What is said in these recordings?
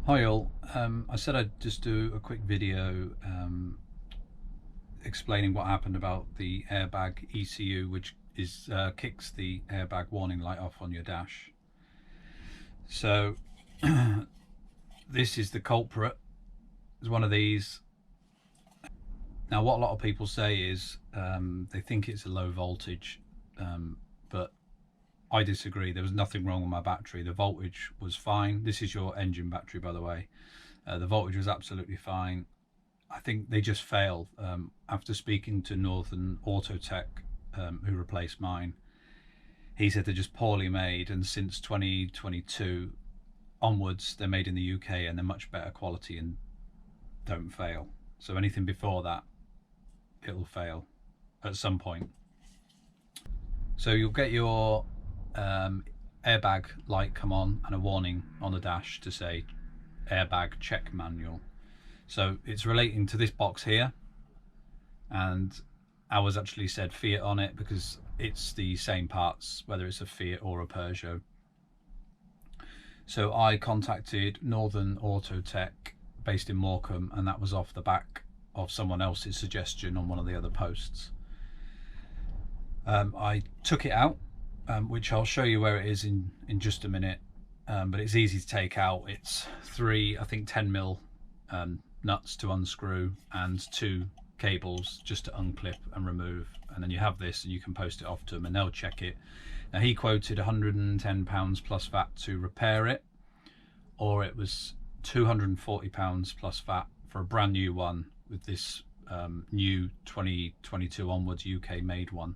Hi all, I said I'd just do a quick video explaining what happened about the airbag ECU, which is kicks the airbag warning light off on your dash. So this is the culprit. It's one of these. Now what a lot of people say is they think it's a low voltage, but I disagree. There was nothing wrong with my battery. The voltage was fine. This is your engine battery, by the way. The voltage was absolutely fine. I think they just failed. After speaking to Northern Autotech, who replaced mine, he said they're just poorly made, and since 2022 onwards they're made in the UK and they're much better quality and don't fail. So anything before that, it'll fail at some point. So you'll get your airbag light come on and a warning on the dash to say airbag check manual. So it's relating to this box here, and ours actually said Fiat on it because it's the same parts whether it's a Fiat or a Peugeot. So I contacted Northern Autotech based in Morecambe, and that was off the back of someone else's suggestion on one of the other posts. I took it out, which I'll show you where it is in just a minute, but it's easy to take out. It's three, I think 10mm nuts to unscrew and two cables just to unclip and remove, and then you have this and you can post it off to them and they'll check it. Now he quoted £110 plus VAT to repair it, or it was £240 plus VAT for a brand new one with this new 2022 onwards UK made one.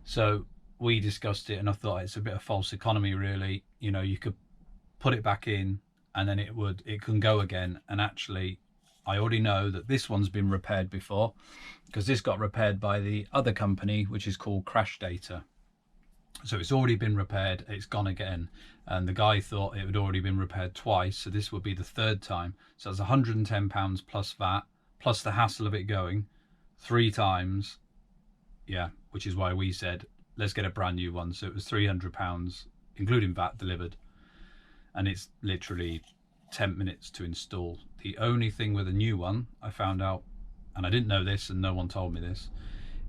So we discussed it and I thought it's a bit of false economy really. You know, you could put it back in and then it can go again. And actually I already know that this one's been repaired before, because this got repaired by the other company, which is called Crash Data. So it's already been repaired, it's gone again, and the guy thought it had already been repaired twice, so this would be the third time. So it's £110 plus VAT plus the hassle of it going 3 times. Yeah, which is why we said let's get a brand new one. So it was £300 including VAT delivered, and it's literally 10 minutes to install. The only thing with a new one I found out, and I didn't know this and no one told me this,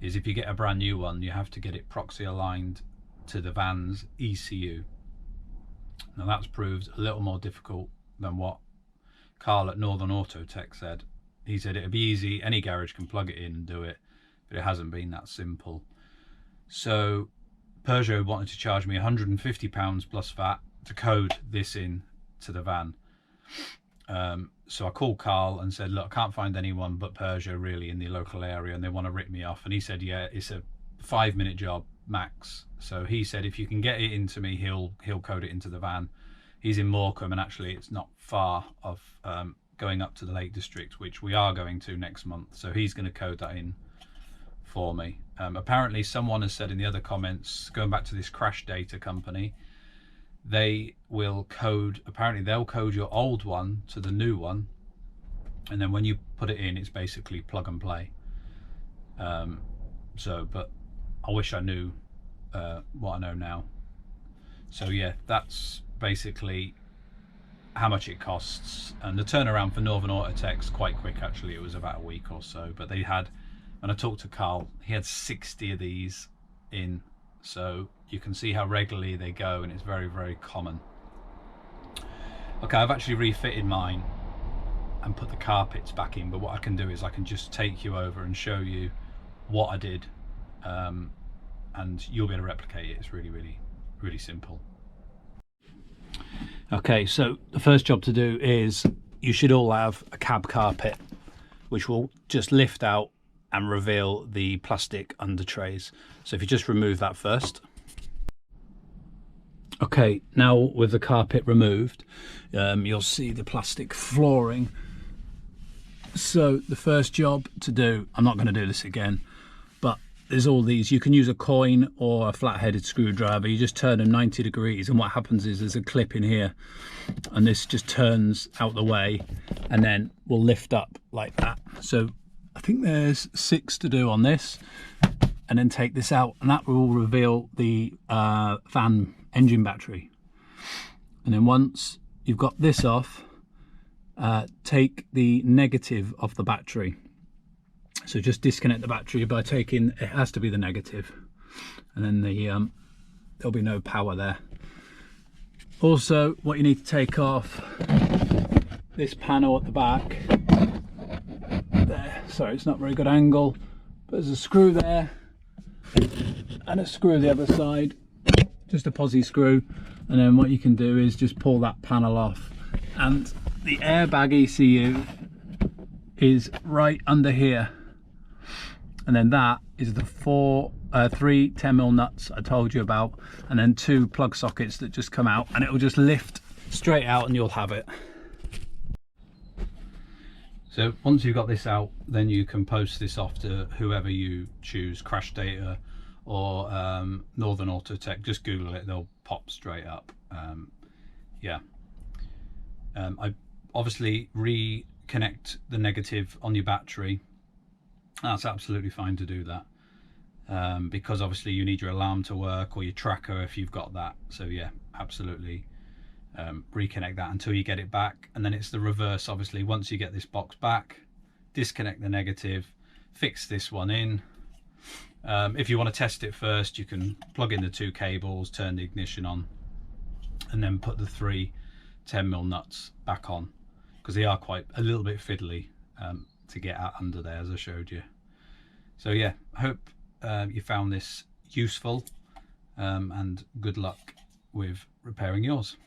is if you get a brand new one you have to get it proxy aligned to the van's ECU. Now that's proved a little more difficult than what Carl at Northern Autotech said. He said it'd be easy, any garage can plug it in and do it, but it hasn't been that simple. So Peugeot wanted to charge me £150 plus VAT to code this in to the van. So I called Carl and said, look, I can't find anyone but Peugeot really in the local area and they want to rip me off. And he said, yeah, it's a 5-minute job max. So he said if you can get it into me, he'll code it into the van. He's in Morecambe, and actually it's not far of going up to the Lake District, which we are going to next month. So he's going to code that in for me. Apparently someone has said in the other comments, going back to this Crash Data company, they will code, apparently they'll code your old one to the new one, and then when you put it in it's basically plug and play. But I wish I knew what I know now. So yeah, that's basically how much it costs, and the turnaround for Northern Autotech's quite quick actually. It was about a week or so, but they had, when I talked to Carl, he had 60 of these in, so you can see how regularly they go, and it's very, very common. Okay, I've actually refitted mine and put the carpets back in, but what I can do is I can just take you over and show you what I did, and you'll be able to replicate it. It's really, really, really simple. Okay, so the first job to do is you should all have a cab carpet, which will just lift out and reveal the plastic under trays. So if you just remove that first. Okay, now with the carpet removed, you'll see the plastic flooring. So the first job to do, I'm not going to do this again, but there's all these. You can use a coin or a flat-headed screwdriver. You just turn them 90 degrees, and what happens is there's a clip in here, and this just turns out the way and then will lift up like that. So I think there's 6 to do on this, and then take this out, and that will reveal the van engine battery. And then once you've got this off, take the negative off the battery. So just disconnect the battery by taking, it has to be the negative, and then there'll be no power there. Also, what you need to take off this panel at the back there. Sorry, it's not very good angle, but there's a screw there and a screw the other side, just a posi screw. And then what you can do is just pull that panel off, and the airbag ECU is right under here. And then that is the three 10mm nuts I told you about, and then 2 plug sockets that just come out, and it will just lift straight out and you'll have it. So once you've got this out, then you can post this off to whoever you choose, Crash Data or Northern Auto Tech. Just Google it, they'll pop straight up. I obviously reconnect the negative on your battery. That's absolutely fine to do that, because obviously you need your alarm to work, or your tracker if you've got that. So yeah, absolutely reconnect that until you get it back. And then it's the reverse, obviously. Once you get this box back, disconnect the negative, fix this one in. If you want to test it first, you can plug in the 2 cables, turn the ignition on, and then put the 3 10mm nuts back on, because they are quite a little bit fiddly to get out under there, as I showed you. So yeah, I hope you found this useful, and good luck with repairing yours.